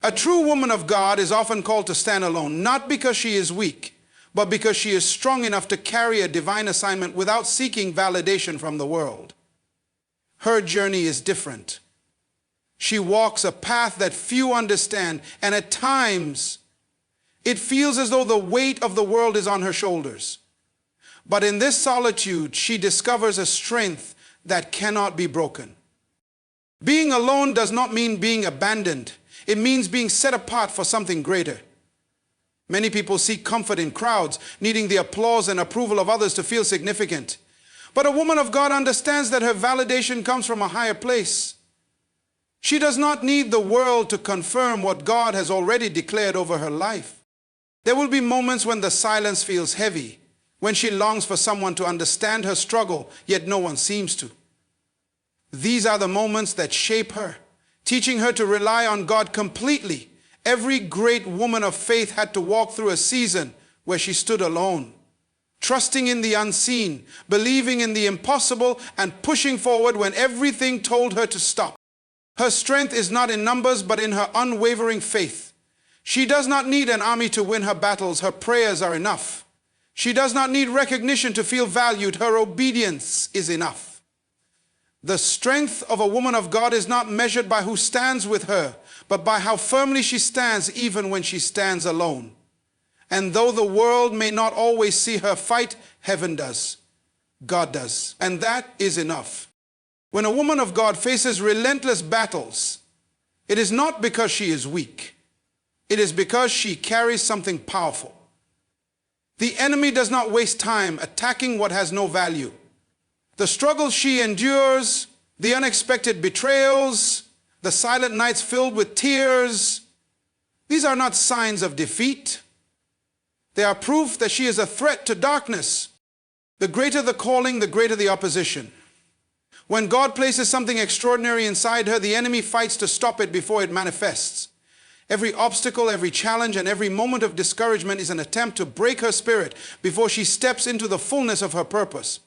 A true woman of God is often called to stand alone, not because she is weak, but because she is strong enough to carry a divine assignment without seeking validation from the world. Her journey is different. She walks a path that few understand, and at times it feels as though the weight of the world is on her shoulders. But in this solitude, she discovers a strength that cannot be broken. Being alone does not mean being abandoned. It means being set apart for something greater. Many people seek comfort in crowds, needing the applause and approval of others to feel significant. But a woman of God understands that her validation comes from a higher place. She does not need the world to confirm what God has already declared over her life. There will be moments when the silence feels heavy, when she longs for someone to understand her struggle, yet no one seems to. These are the moments that shape her, teaching her to rely on God completely. Every great woman of faith had to walk through a season where she stood alone, trusting in the unseen, believing in the impossible, and pushing forward when everything told her to stop. Her strength is not in numbers, but in her unwavering faith. She does not need an army to win her battles. Her prayers are enough. She does not need recognition to feel valued. Her obedience is enough. The strength of a woman of God is not measured by who stands with her, but by how firmly she stands even when she stands alone. And though the world may not always see her fight, heaven does. God does. And that is enough. When a woman of God faces relentless battles, it is not because she is weak. It is because she carries something powerful. The enemy does not waste time attacking what has no value. The struggles she endures, the unexpected betrayals, the silent nights filled with tears, these are not signs of defeat. They are proof that she is a threat to darkness. The greater the calling, the greater the opposition. When God places something extraordinary inside her, the enemy fights to stop it before it manifests. Every obstacle, every challenge, and every moment of discouragement is an attempt to break her spirit before she steps into the fullness of her purpose.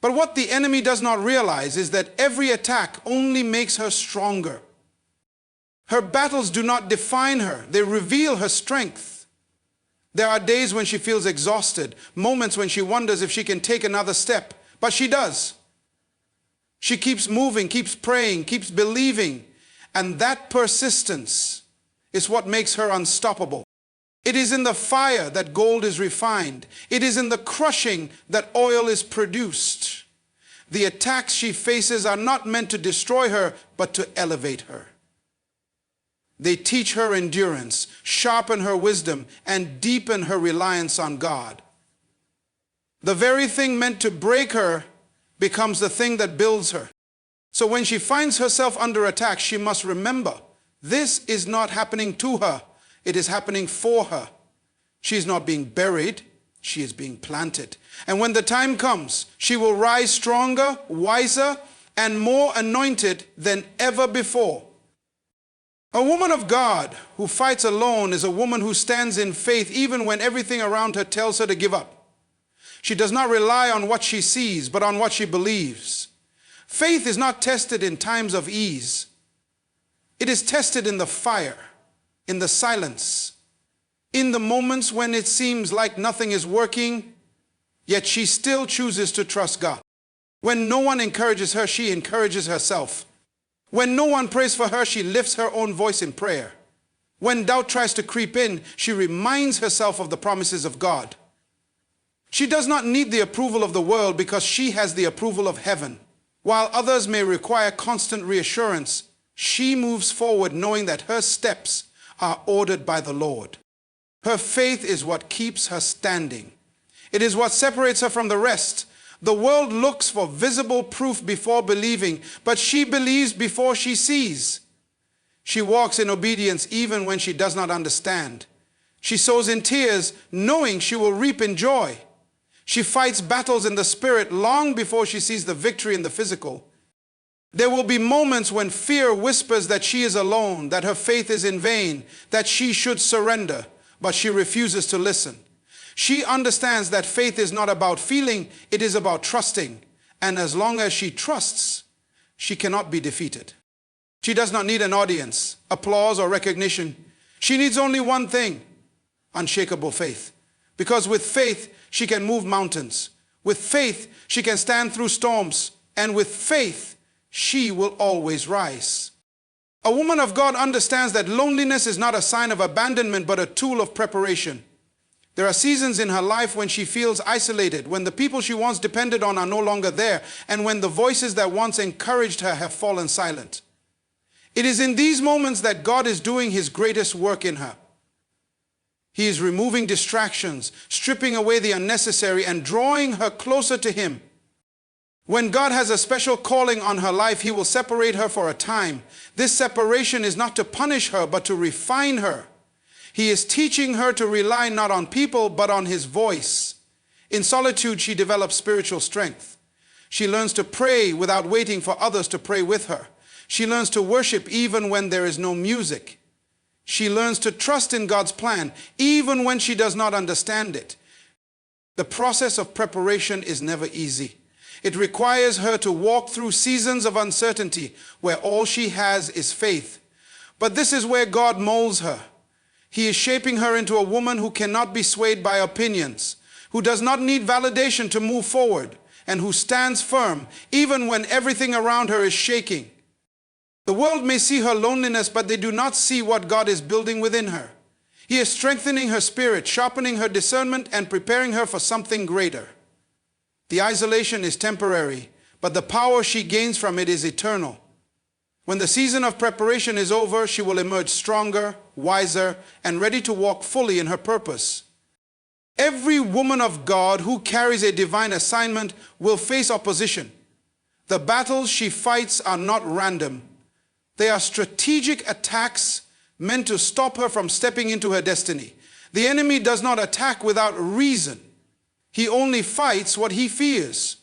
But what the enemy does not realize is that every attack only makes her stronger. Her battles do not define her, they reveal her strength. There are days when she feels exhausted, moments when she wonders if she can take another step, but she does. She keeps moving, keeps praying, keeps believing, and that persistence is what makes her unstoppable. It is in the fire that gold is refined. It is in the crushing that oil is produced. The attacks she faces are not meant to destroy her, but to elevate her. They teach her endurance, sharpen her wisdom, and deepen her reliance on God. The very thing meant to break her becomes the thing that builds her. So when she finds herself under attack, she must remember, this is not happening to her. It is happening for her. She is not being buried. She is being planted. And when the time comes, she will rise stronger, wiser, and more anointed than ever before. A woman of God who fights alone is a woman who stands in faith even when everything around her tells her to give up. She does not rely on what she sees, but on what she believes. Faith is not tested in times of ease. It is tested in the fire, in the silence, in the moments when it seems like nothing is working, yet she still chooses to trust God. When no one encourages her, she encourages herself. When no one prays for her, she lifts her own voice in prayer. When doubt tries to creep in, she reminds herself of the promises of God. She does not need the approval of the world because she has the approval of heaven. While others may require constant reassurance, she moves forward knowing that her steps are ordered by the Lord. Her faith is what keeps her standing. It is what separates her from the rest. The world looks for visible proof before believing, but she believes before she sees. She walks in obedience even when she does not understand. She sows in tears, knowing she will reap in joy. She fights battles in the spirit long before she sees the victory in the physical. There will be moments when fear whispers that she is alone, that her faith is in vain, that she should surrender, but she refuses to listen. She understands that faith is not about feeling, it is about trusting. And as long as she trusts, she cannot be defeated. She does not need an audience, applause, or recognition. She needs only one thing: unshakable faith. Because with faith, she can move mountains. With faith, she can stand through storms. And with faith, she will always rise. A woman of God understands that loneliness is not a sign of abandonment, but a tool of preparation. There are seasons in her life when she feels isolated, when the people she once depended on are no longer there, and when the voices that once encouraged her have fallen silent. It is in these moments that God is doing His greatest work in her. He is removing distractions, stripping away the unnecessary, and drawing her closer to Him. When God has a special calling on her life, He will separate her for a time. This separation is not to punish her, but to refine her. He is teaching her to rely not on people, but on His voice. In solitude, she develops spiritual strength. She learns to pray without waiting for others to pray with her. She learns to worship even when there is no music. She learns to trust in God's plan, even when she does not understand it. The process of preparation is never easy. It requires her to walk through seasons of uncertainty where all she has is faith. But this is where God molds her. He is shaping her into a woman who cannot be swayed by opinions, who does not need validation to move forward, and who stands firm even when everything around her is shaking. The world may see her loneliness, but they do not see what God is building within her. He is strengthening her spirit, sharpening her discernment, and preparing her for something greater. The isolation is temporary, but the power she gains from it is eternal. When the season of preparation is over, she will emerge stronger, wiser, and ready to walk fully in her purpose. Every woman of God who carries a divine assignment will face opposition. The battles she fights are not random. They are strategic attacks meant to stop her from stepping into her destiny. The enemy does not attack without reason. He only fights what he fears.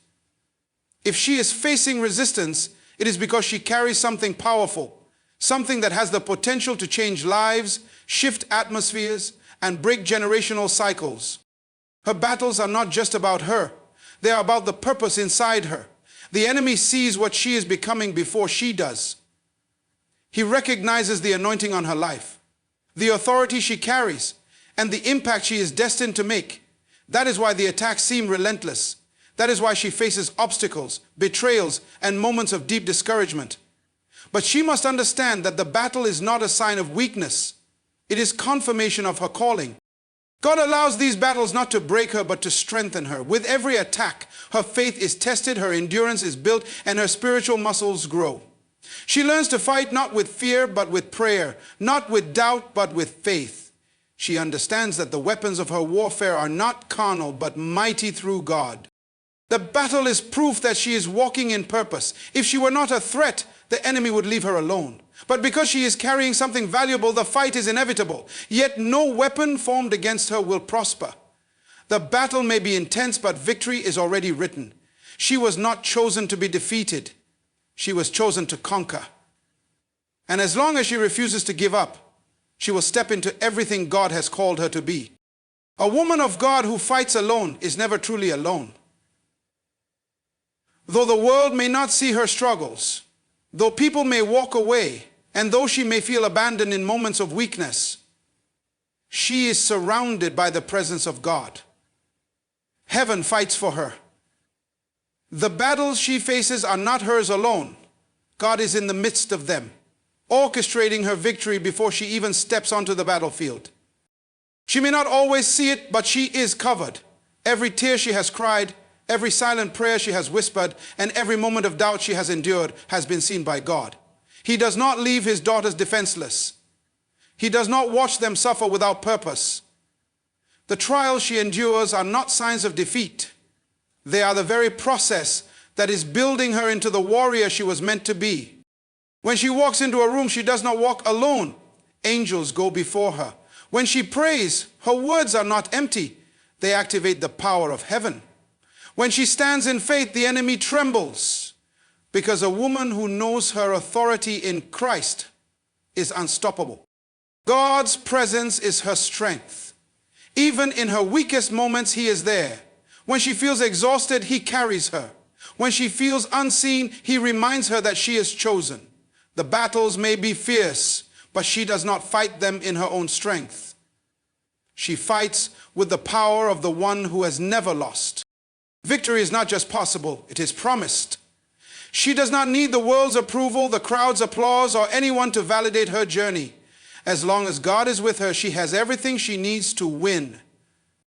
If she is facing resistance, it is because she carries something powerful, something that has the potential to change lives, shift atmospheres, and break generational cycles. Her battles are not just about her. They are about the purpose inside her. The enemy sees what she is becoming before she does. He recognizes the anointing on her life, the authority she carries, and the impact she is destined to make. That is why the attacks seem relentless. That is why she faces obstacles, betrayals, and moments of deep discouragement. But she must understand that the battle is not a sign of weakness. It is confirmation of her calling. God allows these battles not to break her, but to strengthen her. With every attack, her faith is tested, her endurance is built, and her spiritual muscles grow. She learns to fight not with fear, but with prayer, not with doubt, but with faith. She understands that the weapons of her warfare are not carnal, but mighty through God. The battle is proof that she is walking in purpose. If she were not a threat, the enemy would leave her alone. But because she is carrying something valuable, the fight is inevitable. Yet no weapon formed against her will prosper. The battle may be intense, but victory is already written. She was not chosen to be defeated. She was chosen to conquer. And as long as she refuses to give up, she will step into everything God has called her to be. A woman of God who fights alone is never truly alone. Though the world may not see her struggles, though people may walk away, and though she may feel abandoned in moments of weakness, she is surrounded by the presence of God. Heaven fights for her. The battles she faces are not hers alone. God is in the midst of them, orchestrating her victory before she even steps onto the battlefield. She may not always see it, but she is covered. Every tear she has cried, every silent prayer she has whispered, and every moment of doubt she has endured has been seen by God. He does not leave his daughters defenseless. He does not watch them suffer without purpose. The trials she endures are not signs of defeat. They are the very process that is building her into the warrior she was meant to be. When she walks into a room, she does not walk alone. Angels go before her. When she prays, her words are not empty. They activate the power of heaven. When she stands in faith, the enemy trembles, because a woman who knows her authority in Christ is unstoppable. God's presence is her strength. Even in her weakest moments, he is there. When she feels exhausted, he carries her. When she feels unseen, he reminds her that she is chosen. The battles may be fierce, but she does not fight them in her own strength. She fights with the power of the one who has never lost. Victory is not just possible, it is promised. She does not need the world's approval, the crowd's applause, or anyone to validate her journey. As long as God is with her, she has everything she needs to win.